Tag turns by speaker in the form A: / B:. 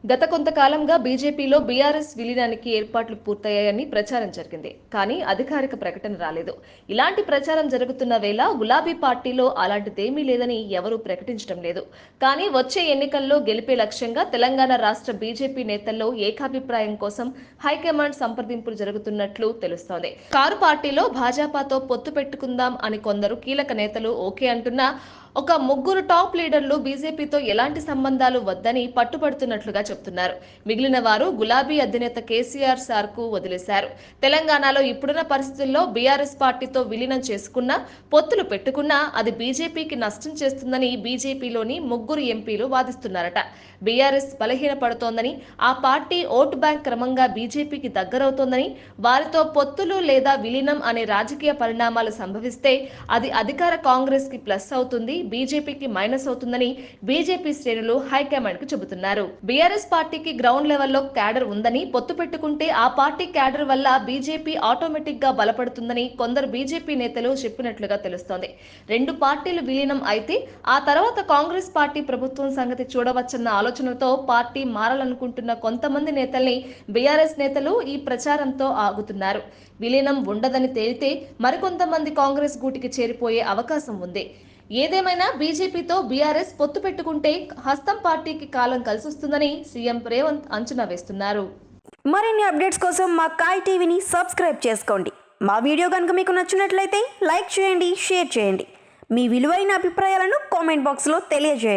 A: గత కొంతకాలంగా బీజేపీలో బీఆర్ఎస్ విలీనానికి ఏర్పాట్లు పూర్తయ్యాయని ప్రచారం జరిగింది. కానీ అధికారిక ప్రకటన రాలేదు. ఇలాంటి ప్రచారం జరుగుతున్న వేళ గులాబీ పార్టీలో అలాంటిదేమీ లేదని ఎవరూ ప్రకటించడం లేదు. కానీ వచ్చే ఎన్నికల్లో గెలిపే లక్ష్యంగా తెలంగాణ రాష్ట్ర బీజేపీ నేతల్లో ఏకాభిప్రాయం కోసం హైకమాండ్ సంప్రదింపులు జరుగుతున్నట్లు తెలుస్తోంది. కారు పార్టీలో భాజపాతో పొత్తు పెట్టుకుందాం అని కొందరు కీలక నేతలు ఓకే అంటున్నా ఒక ముగ్గురు టాప్ లీడర్లు బీజేపీతో ఎలాంటి సంబంధాలు వద్దని పట్టుబడుతున్నట్లుగా చెబుతున్నారు. మిగిలిన వారు గులాబీ అధినేత కేసీఆర్ సార్కు వదిలేశారు. తెలంగాణలో ఇప్పుడున్న పరిస్థితుల్లో బీఆర్ఎస్ పార్టీతో విలీనం చేసుకున్నా, పొత్తులు పెట్టుకున్నా అది బీజేపీకి నష్టం చేస్తుందని బీజేపీలోని ముగ్గురు ఎంపీలు వాదిస్తున్నారట. బీఆర్ఎస్ బలహీనపడుతోందని, ఆ పార్టీ ఓటు బ్యాంక్ క్రమంగా బీజేపీకి దగ్గరవుతోందని, వారితో పొత్తులు లేదా విలీనం అనే రాజకీయ పరిణామాలు సంభవిస్తే అది అధికార కాంగ్రెస్ కి ప్లస్ అవుతుంది, బీజేపీకి మైనస్ అవుతుందని బీజేపీ శ్రేణులు హైకమాండ్ కు చెబుతున్నారు. బీఆర్ఎస్ పార్టీకి గ్రౌండ్ లెవెల్లో క్యాడర్ ఉందని, పొత్తు పెట్టుకుంటే ఆ పార్టీ క్యాడర్ వల్ల బీజేపీ ఆటోమేటిక్ గా బలపడుతుందని కొందరు బీజేపీ నేతలు చెప్పినట్లుగా తెలుస్తోంది. రెండు పార్టీలు విలీనం అయితే ఆ తర్వాత కాంగ్రెస్ పార్టీ ప్రభుత్వం సంగతి చూడవచ్చన్న ఆలోచనతో పార్టీ మారాలనుకుంటున్న కొంతమంది నేతల్ని బీఆర్ఎస్ నేతలు ఈ ప్రచారంతో ఆగుతున్నారు. విలీనం ఉండదని తేలితే మరికొంతమంది కాంగ్రెస్ గూటికి చేరిపోయే అవకాశం ఉంది. ఏదేమైనా బీజేపీతో బీఆర్ఎస్ పొత్తు పెట్టుకుంటే హస్తం పార్టీకి కాలం కలిసొస్తుందని సీఎం రేవంత్ అంచనా వేస్తున్నారు.
B: మరిన్ని అప్డేట్స్ కోసం మా కాయ్ టీవీని సబ్స్క్రైబ్ చేసుకోండి. మా వీడియో కనుక మీకు నచ్చినట్లయితే లైక్ చేయండి, షేర్ చేయండి. మీ విలువైన అభిప్రాయాలను కామెంట్ బాక్స్లో తెలియజేయండి.